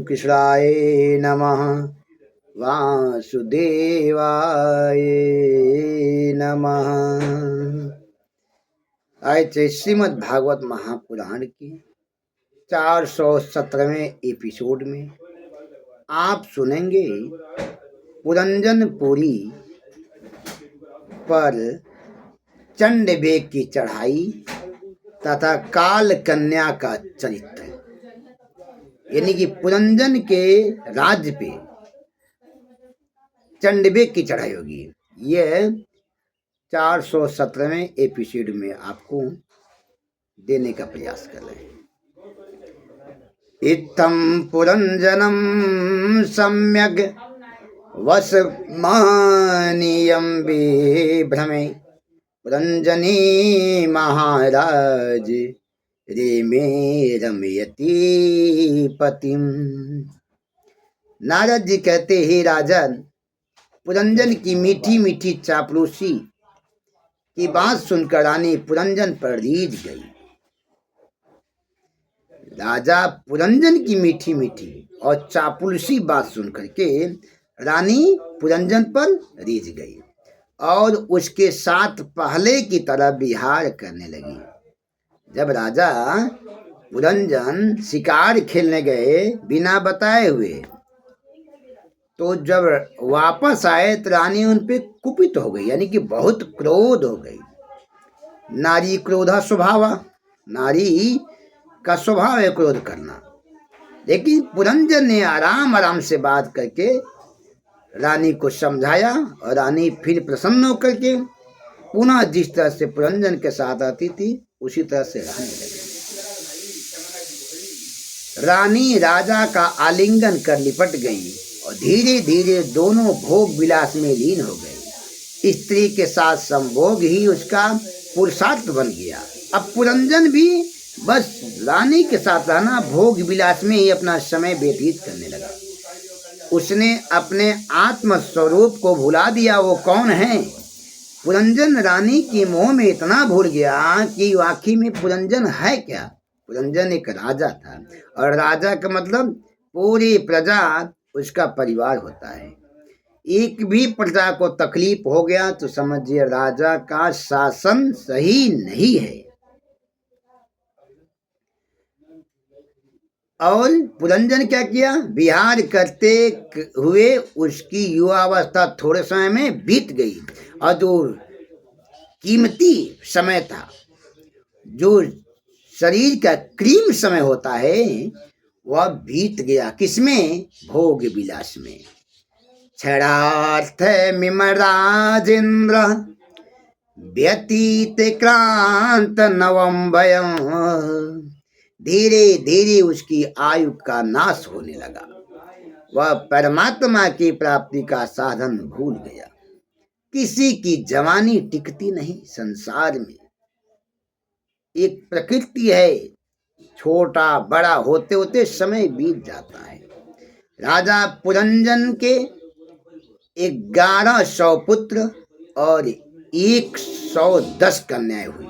कृष्णाय नमः वासुदेवाय नमः। आज श्रीमद् भागवत महापुराण की 417वें एपिसोड में आप सुनेंगे पुरंजनपुरी पर चंडवेग की चढ़ाई तथा काल कन्या का चरित्र, यानी कि पुरंजन के राज्य पे चंडवेग की चढ़ाई होगी। यह 417वें एपिसोड में आपको देने का प्रयास कर रहे हैं। इत्थं पुरंजनम सम्यग् वसमानियं विभ्रमे पुरंजनी महाराज रेमे रमयति पतिम। नारद जी कहते हैं, राजन, पुरंजन की मीठी मीठी चापलूसी की बात सुनकर रानी पुरंजन पर रीझ गई। राजा पुरंजन की मीठी मीठी और चापलूसी बात सुनकर के रानी पुरंजन पर रीझ गई और उसके साथ पहले की तरह विहार करने लगी। जब राजा पुरंजन शिकार खेलने गए बिना बताए हुए, तो जब वापस आए तो रानी उन पे कुपित हो गई, यानी कि बहुत क्रोध हो गई। नारी क्रोधा स्वभाव, नारी का स्वभाव है क्रोध करना। लेकिन पुरंजन ने आराम आराम से बात करके रानी को समझाया और रानी फिर प्रसन्न होकर के पुनः जिस तरह से पुरंजन के साथ आती थी उसी तरह से रहने लगी। रानी राजा का आलिंगन कर लिपट गई और धीरे धीरे दोनों भोग विलास में लीन हो गई। स्त्री के साथ संभोग ही उसका पुरुषार्थ बन गया। अब पुरंजन भी बस रानी के साथ रहना, भोग विलास में ही अपना समय व्यतीत करने लगा। उसने अपने आत्म स्वरूप को भुला दिया। वो कौन है? पुरंजन रानी के मोह में इतना भूल गया कि आखिर में पुरंजन है क्या। पुरंजन एक राजा था और राजा का मतलब पूरी प्रजा उसका परिवार होता है। एक भी प्रजा को तकलीफ हो गया तो समझिए राजा का शासन सही नहीं है। और पुरंजन क्या किया? विहार करते हुए उसकी युवावस्था थोड़े समय में बीत गई और जो कीमती समय था, जो शरीर का क्रीम समय होता है, वह बीत गया। किसमें? भोग विलास में। क्षणार्थ मिम राजेंद्र व्यतीत क्रांत नवम भयम। धीरे धीरे उसकी आयु का नाश होने लगा। वह परमात्मा की प्राप्ति का साधन भूल गया। किसी की जवानी टिकती नहीं संसार में। एक प्रकृति है, छोटा बड़ा होते होते समय बीत जाता है। राजा पुरंजन के 1100 पुत्र और 110 कन्याएं हुई।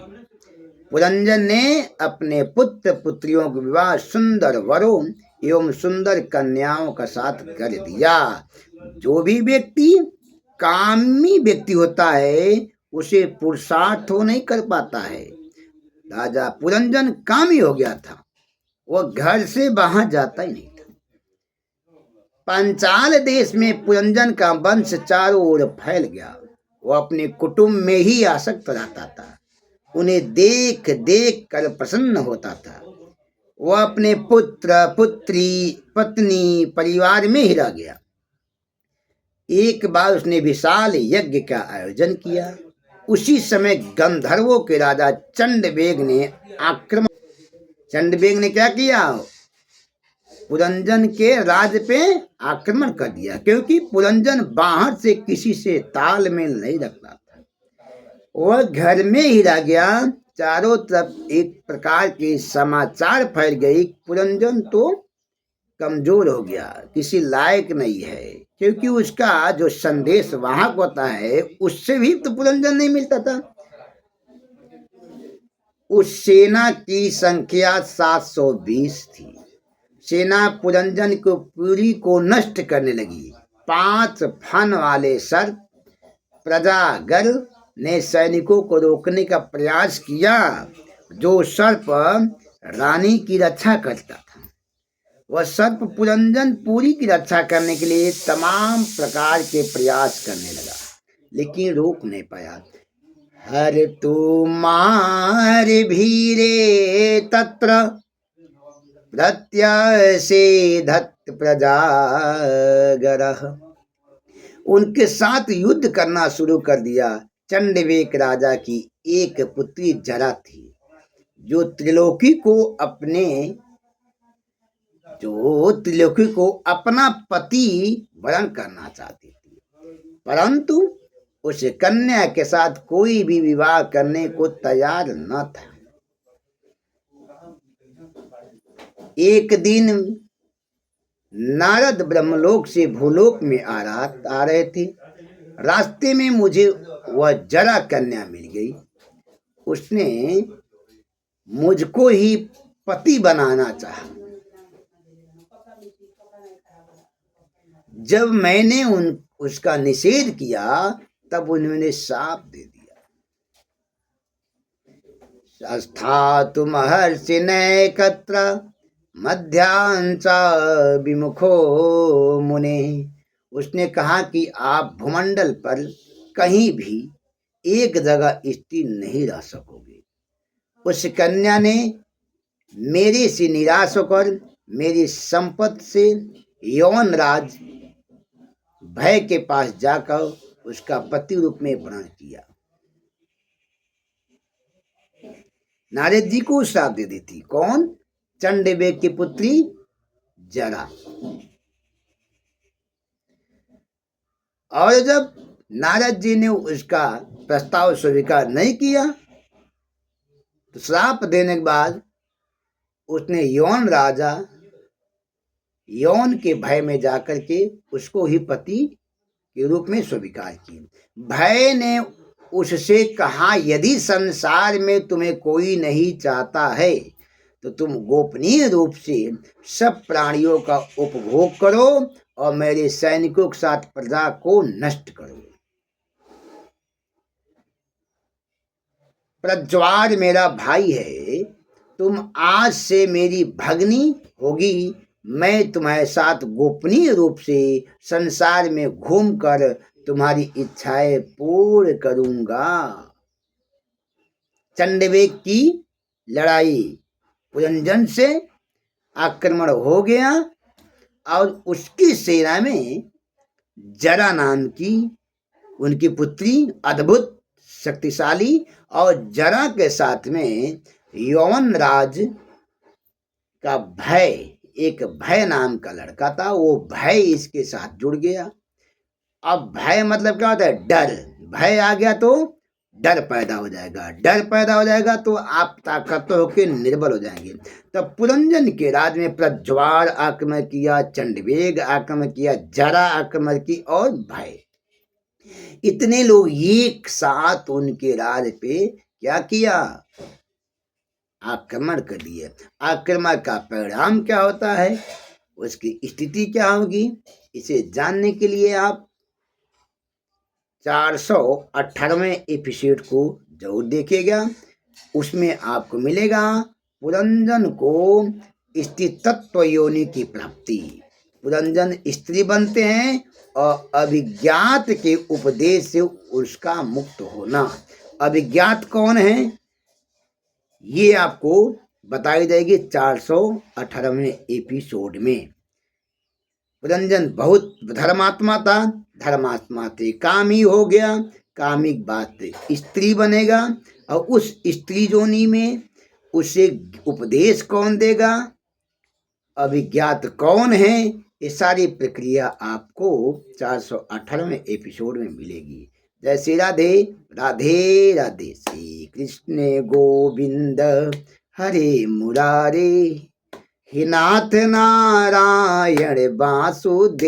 पुरंजन ने अपने पुत्र पुत्रियों के विवाह सुंदर वरों एवं सुंदर कन्याओं का साथ कर दिया। जो भी व्यक्ति कामी व्यक्ति होता है उसे पुरुषार्थ हो नहीं कर पाता है। राजा पुरंजन कामी हो गया था, वह घर से बाहर जाता ही नहीं था। पांचाल देश में पुरंजन का वंश चारों ओर फैल गया। वह अपने कुटुंब में ही आसक्त रहता था, उन्हें देख देख कर प्रसन्न होता था। वह अपने पुत्र पुत्री पत्नी परिवार में ही रह गया। एक बार उसने विशाल यज्ञ का आयोजन किया। उसी समय गंधर्वों के राजा चंडवेग ने क्या किया? पुरंजन के राज्य पे आक्रमण कर दिया, क्योंकि पुरंजन बाहर से किसी से तालमेल नहीं रखता था। वह घर में ही रह गया। चारों तरफ एक प्रकार के समाचार फैल गई, पुरंजन तो कमजोर हो गया, किसी लायक नहीं है, क्योंकि उसका जो संदेश वाहक होता है उससे भी तो पुरंजन नहीं मिलता था। उस सेना की संख्या 720 थी। सेना पुरंजन को पुरी को नष्ट करने लगी। 5 फन वाले सर्प प्रजागर ने सैनिकों को रोकने का प्रयास किया। जो सर्प रानी की रक्षा करता था, वह सर्प पुरंजन पुरी की रक्षा करने के लिए तमाम प्रकार के प्रयास करने लगा, लेकिन रोक नहीं पाया। हर तुमार भीरे तत्र प्रत्यसेधत प्रजागरः। उनके साथ युद्ध करना शुरू कर दिया। चंडवेक राजा की एक पुत्री जरा थी, जो त्रिलोकी को अपना पति वरण करना चाहती थी, परंतु उस कन्या के साथ कोई भी विवाह करने को तैयार न था। एक दिन नारद ब्रह्मलोक से भूलोक में आ रहे थे। रास्ते में मुझे वह जरा कन्या मिल गई। उसने मुझको ही पति बनाना चाहा। जब मैंने उसका निषेध किया, तब उन्होंने शाप दे दिया। स्थातु महर्षि नैकत्र मध्यांश विमुखो मुने। उसने कहा कि आप भूमंडल पर कहीं भी एक जगह स्थिर नहीं रह सकोगे। उस कन्या ने मेरे से निराश होकर मेरी संपत्ति से यौनराज भय के पास जाकर उसका पति रूप में वर्ण किया। नारद जी को श्राप दे दी थी। कौन? चंडवेक की पुत्री जरा। और जब नारद जी ने उसका प्रस्ताव स्वीकार नहीं किया, तो श्राप देने के बाद उसने यौन के भय में जाकर के उसको ही पति के रूप में स्वीकार किया। भय ने उससे कहा, यदि संसार में तुम्हें कोई नहीं चाहता है तो तुम गोपनीय रूप से सब प्राणियों का उपभोग करो और मेरे सैनिकों के साथ प्रजा को नष्ट करो। प्रज्वार मेरा भाई है, तुम आज से मेरी भगनी होगी। मैं तुम्हारे साथ गोपनीय रूप से संसार में घूमकर तुम्हारी इच्छाएं पूर्ण करूंगा। चंडवेक की लड़ाई पुरंजन से आक्रमण हो गया और उसकी सेना में जरा नाम की उनकी पुत्री अद्भुत शक्तिशाली, और जरा के साथ में यौनराज का भय, एक भय नाम का लड़का था, वो भय इसके साथ जुड़ गया। अब भय मतलब क्या होता है? डर। भय आ गया तो डर पैदा हो जाएगा, डर पैदा हो जाएगा तो आप ताकतवर होकर निर्बल हो जाएंगे। तब पुरंजन के राज में प्रज्वार आक्रमण किया, चंडवेग आक्रमण किया, जरा आक्रमण की और भय। इतने लोग एक साथ उनके राज पे क्या किया? आक्रमण कर दिए। आक्रमण का परिणाम क्या होता है, उसकी स्थिति क्या होगी, इसे जानने के लिए आप 418वें एपिसोड को जरूर देखिएगा। उसमें आपको मिलेगा पुरंजन को स्त्री तत्व योनि की प्राप्ति। पुरंजन स्त्री बनते हैं और अभिज्ञात के उपदेश से उसका मुक्त होना। अभिज्ञात कौन है, ये आपको बताई जाएगी 418वें एपिसोड में। पुरंजन बहुत धर्मात्मा था, धर्मात्मा से कामी हो गया, कामी बात स्त्री बनेगा, और उस स्त्री जोनी में उसे उपदेश कौन देगा, अभिज्ञात कौन है, ये सारी प्रक्रिया आपको 418वें एपिसोड में मिलेगी। जय श्री राधे राधे राधे। श्री कृष्ण गोविंद हरे मुरारे, हे नाथ नारायण वासुदेव।